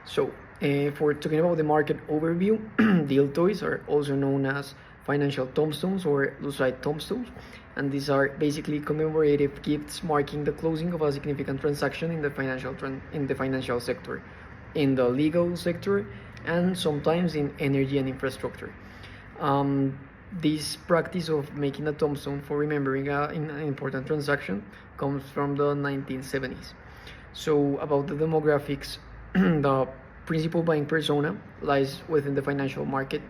So, for talking about the market overview, deal toys are also known as financial tombstones or lucite tombstones, and these are basically commemorative gifts marking the closing of a significant transaction in the financial sector, in the legal sector, and sometimes in energy and infrastructure. Um, this practice of making a tombstone for remembering an important transaction comes from the 1970s. So, about the demographics, the principal buying persona lies within the financial market.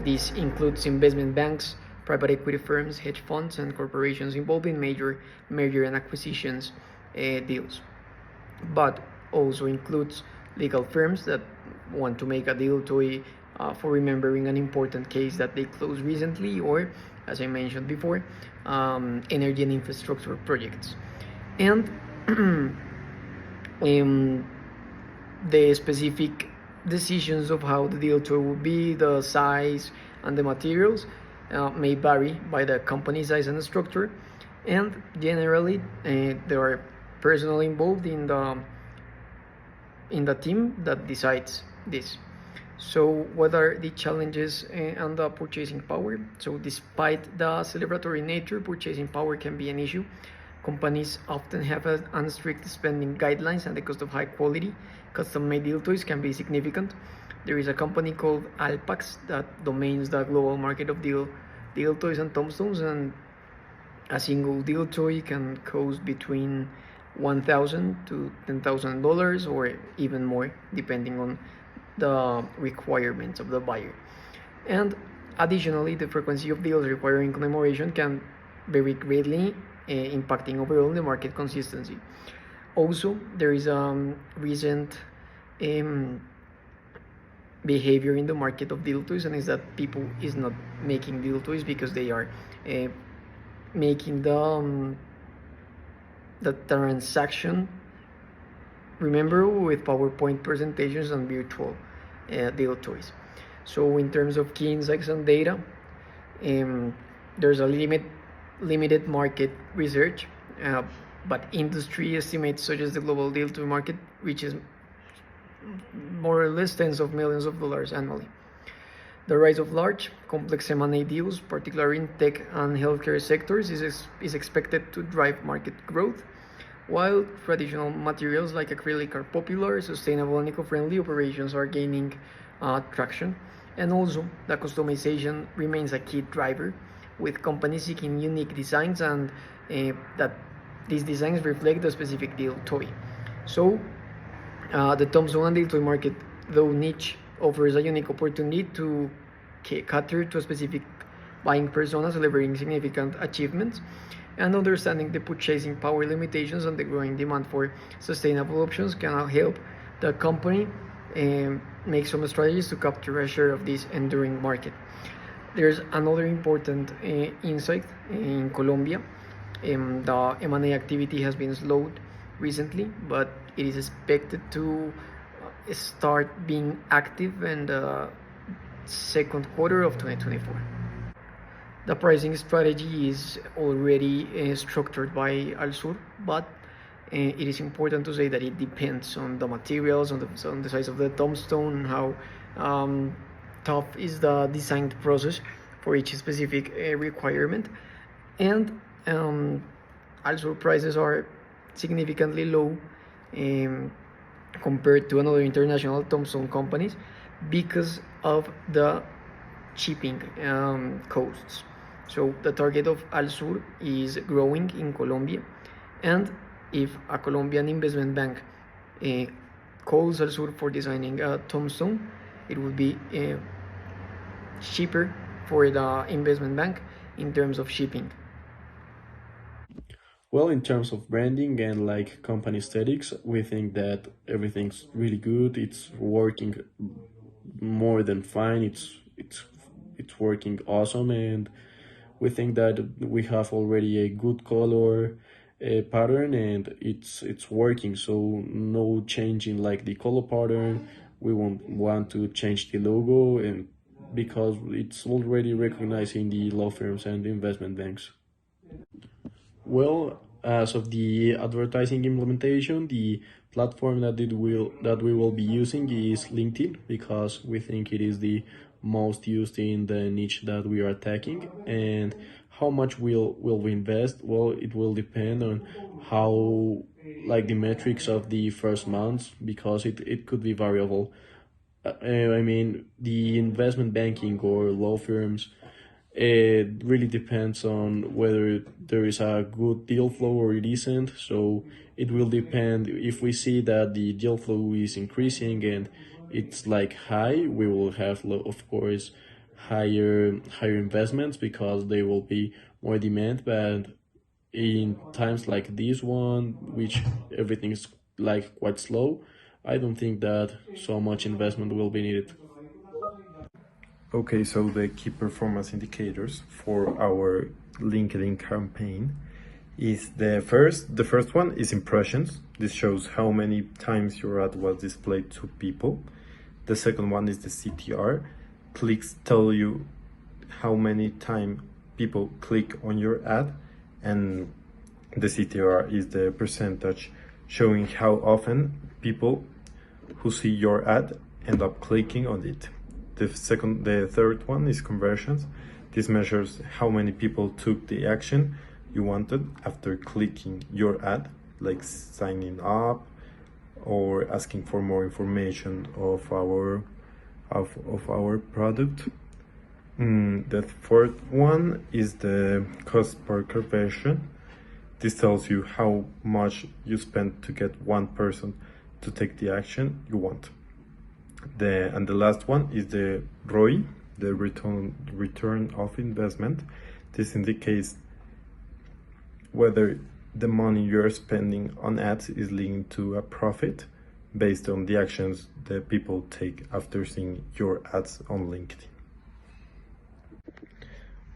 This includes investment banks, private equity firms, hedge funds, and corporations involved in major merger and acquisitions deals, but also includes legal firms that want to make a deal to for remembering an important case that they closed recently, or, as I mentioned before, energy and infrastructure projects. And um, the specific decisions of how the deal tour will be, the size, and the materials may vary by the company size and structure, and generally there are personnel involved in the team that decides this. So, what are the challenges and the purchasing power? So, despite the celebratory nature, purchasing power can be an issue. Companies often have unstrict spending guidelines, and the cost of high quality, custom made deal toys can be significant. There is a company called Alpax that domains the global market of deal toys and tombstones, and a single deal toy can cost between $1,000 to $10,000 or even more, depending on the requirements of the buyer. And additionally, the frequency of deals requiring commemoration can vary greatly, impacting overall the market consistency. Also, there is recent um, behavior in the market of deal toys, and is that people is not making deal toys because they are uh, making the transaction, remember, with PowerPoint presentations and virtual deal toys. So, in terms of key insights and data, there's a limited market research, uh, but industry estimates such as the global deal toy market reaches more or less tens of millions of dollars annually. The rise of large, complex M&A deals, particularly in tech and healthcare sectors, is expected to drive market growth, while traditional materials like acrylic are popular, sustainable and eco-friendly operations are gaining traction, and also the customization remains a key driver, with companies seeking unique designs and that these designs reflect the specific deal toy. So, the Thompson and Deal toy market, though niche, offers a unique opportunity to cater to a specific buying persona celebrating significant achievements, and understanding the purchasing power limitations and the growing demand for sustainable options can help the company make some strategies to capture a share of this enduring market. There's another important insight in Colombia. The M&A activity has been slowed recently, but it is expected to start being active in the second quarter of 2024. The pricing strategy is already structured by Alsur, but it is important to say that it depends on the materials, on the size of the tombstone, how tough is the design process for each specific requirement, and Alsur prices are significantly low um, compared to another international tombstone companies because of the shipping costs. So the target of Al Sur is growing in Colombia, and if a Colombian investment bank uh, calls Al Sur for designing a tombstone, it would be cheaper for the investment bank in terms of shipping. Well, in terms of branding and like company aesthetics, we think that everything's really good. It's working more than fine. It's working awesome, and we think that we have already a good color pattern, and it's working. So no change in like the color pattern. We won't want to change the logo, and because it's already recognized in the law firms and the investment banks. Well, as of the advertising implementation, the platform that we will be using is LinkedIn because we think it is the most used in the niche that we are attacking. And how much will we invest? Well, it will depend on how like the metrics of the first months because it could be variable. I mean, the investment banking or law firms, it really depends on whether there is a good deal flow or it isn't. So it will depend. If we see that the deal flow is increasing and it's like high, we will have, of course, higher investments because there will be more demand. But in times like this one, which everything is like quite slow, I don't think that so much investment will be needed. Okay, so the key performance indicators for our LinkedIn campaign is the first one is impressions. This shows how many times your ad was displayed to people. The second one is the CTR. Clicks tell you how many time people click on your ad, and the CTR is the percentage showing how often people who see your ad end up clicking on it. The third one is conversions. This measures how many people took the action you wanted after clicking your ad, like signing up or asking for more information of our product. The fourth one is the cost per conversion. This tells you how much you spent to get one person to take the action you want. The last one is the ROI, the return of investment. This indicates whether the money you're spending on ads is leading to a profit based on the actions that people take after seeing your ads on LinkedIn.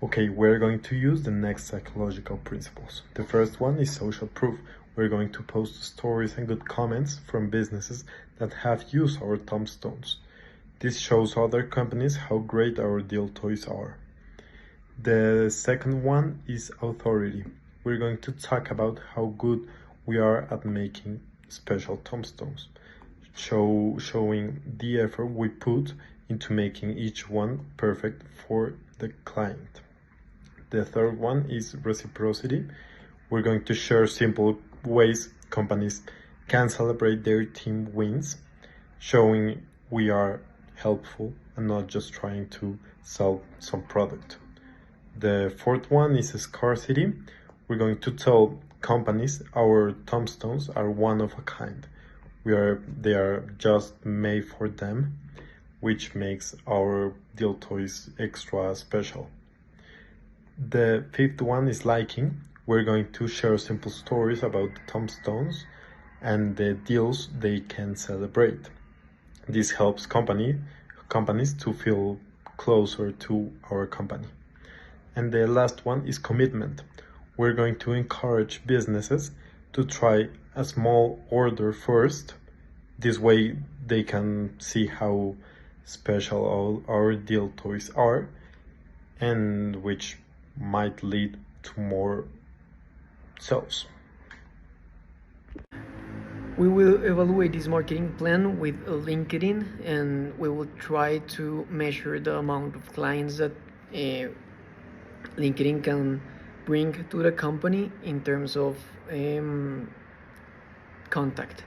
Okay, we're going to use the next psychological principles. The first one is social proof. We're going to post stories and good comments from businesses that have used our tombstones. This shows other companies how great our deal toys are. The second one is authority. We're going to talk about how good we are at making special tombstones, showing the effort we put into making each one perfect for the client. The third one is reciprocity. We're going to share simple ways companies can celebrate their team wins, showing we are helpful and not just trying to sell some product. The fourth one is scarcity. We're going to tell companies our tombstones are one of a kind. They are just made for them, which makes our deal toys extra special. The fifth one is liking. We're going to share simple stories about the tombstones and the deals they can celebrate. This helps companies to feel closer to our company. And the last one is commitment. We're going to encourage businesses to try a small order first. This way they can see how special all our deal toys are, and which might lead to more sales. We will evaluate this marketing plan with LinkedIn, and we will try to measure the amount of clients that LinkedIn can bring to the company in terms of contact.